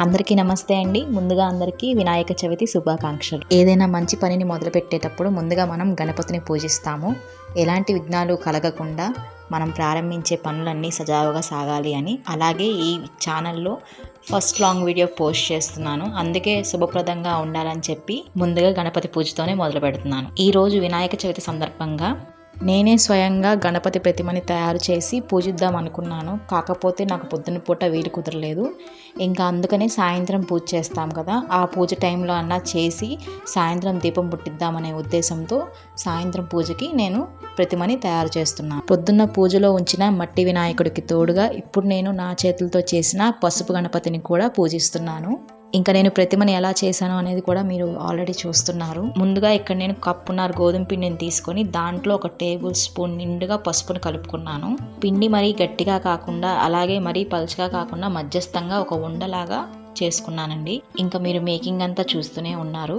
అందరికీ నమస్తే అండి. ముందుగా అందరికీ వినాయక చవితి శుభాకాంక్షలు. ఏదైనా మంచి పనిని మొదలుపెట్టేటప్పుడు ముందుగా మనం గణపతిని పూజిస్తాము. ఎలాంటి విఘ్నాలు కలగకుండా మనం ప్రారంభించే పనులన్నీ సజావుగా సాగాలి అని. అలాగే ఈ ఛానల్లో ఫస్ట్ లాంగ్ వీడియో పోస్ట్ చేస్తున్నాను. అందుకే శుభప్రదంగా ఉండాలని చెప్పి ముందుగా గణపతి పూజతోనే మొదలు పెడుతున్నాను. ఈరోజు వినాయక చవితి సందర్భంగా నేనే స్వయంగా గణపతి ప్రతిమని తయారు చేసి పూజిద్దాం అనుకున్నాను. కాకపోతే నాకు పొద్దున పూట వీలు కుదరలేదు. ఇంకా అందుకనే సాయంత్రం పూజ చేస్తాం కదా, ఆ పూజ టైంలో అన్నా చేసి సాయంత్రం దీపం పుట్టిద్దామనే ఉద్దేశంతో సాయంత్రం పూజకి నేను ప్రతిమని తయారు చేస్తున్నాను. పొద్దున్న పూజలో ఉంచిన మట్టి వినాయకుడికి తోడుగా ఇప్పుడు నేను నా చేతులతో చేసిన పసుపు గణపతిని కూడా పూజిస్తున్నాను. ఇంకా నేను ప్రతిమని ఎలా చేశాను అనేది కూడా మీరు ఆల్రెడీ చూస్తున్నారు. ముందుగా ఇక్కడ నేను కప్పున్నర గోధుమ పిండిని తీసుకొని దాంట్లో 1 టేబుల్ స్పూన్ నిండుగా పసుపును కలుపుకున్నాను. పిండి మరీ గట్టిగా కాకుండా అలాగే మరీ పలుచగా కాకుండా మధ్యస్థంగా ఒక ఉండలాగా చేసుకున్నానండి. ఇంకా మీరు మేకింగ్ అంతా చూస్తూనే ఉన్నారు.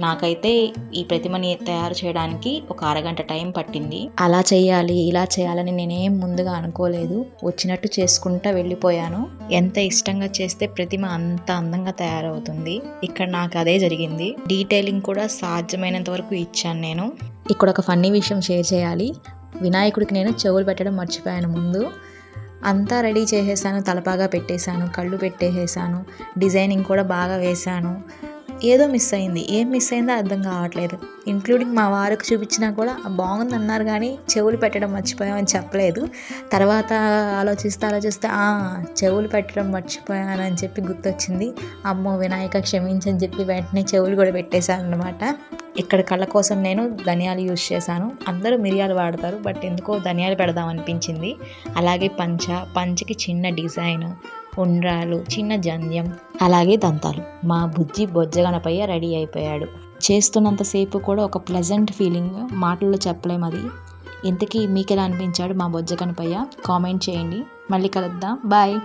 నాకైతే ఈ ప్రతిమని తయారు చేయడానికి ఒక అరగంట టైం పట్టింది. అలా చేయాలి ఇలా చేయాలని నేనేం ముందుగా అనుకోలేదు. వచ్చినట్టు చేసుకుంటా వెళ్ళిపోయాను. ఎంత ఇష్టంగా చేస్తే ప్రతిమ అంత అందంగా తయారవుతుంది. ఇక్కడ నాకు అదే జరిగింది. డీటెయిలింగ్ కూడా సాధ్యమైనంత వరకు ఇచ్చాను నేను. ఇక్కడ ఒక ఫన్నీ విషయం షేర్ చేయాలి. వినాయకుడికి నేను చెవులు పెట్టడం మర్చిపోయాను. ముందు అంతా రెడీ చేసేసాను, తలపాగా పెట్టేశాను, కళ్ళు పెట్టేసాను, డిజైనింగ్ కూడా బాగా వేశాను. ఏదో మిస్ అయింది. ఏం మిస్ అయిందో అర్థం కావట్లేదు. ఇంక్లూడింగ్ మా వారికి చూపించినా కూడా బాగుంది అన్నారు, కానీ చెవులు పెట్టడం మర్చిపోయామని చెప్పలేదు. తర్వాత ఆలోచిస్తే చెవులు పెట్టడం మర్చిపోయాను అని చెప్పి గుర్తొచ్చింది. అమ్మో వినాయక క్షమించని చెప్పి వెంటనే చెవులు కూడా పెట్టేశాను అనమాట. ఇక్కడ కళ్ళ కోసం నేను ధనియాలు యూజ్ చేశాను. అందరూ మిరియాలు వాడతారు, బట్ ఎందుకో ధనియాలు పెడదాం అనిపించింది. అలాగే పంచకి చిన్న డిజైన్, ఉండ్రాలు, చిన్న జంధ్యం, అలాగే దంతాలు. మా బుజ్జి బొజ్జ గణపయ్య రెడీ అయిపోయాడు. చేస్తున్నంతసేపు కూడా ఒక ప్లెజెంట్ ఫీలింగ్, మాటల్లో చెప్పలేం అది. ఇంతకీ మీకు ఎలా అనిపించాడు మా బొజ్జ గణపయ్య? కామెంట్ చేయండి. మళ్ళీ కలుద్దాం. బాయ్.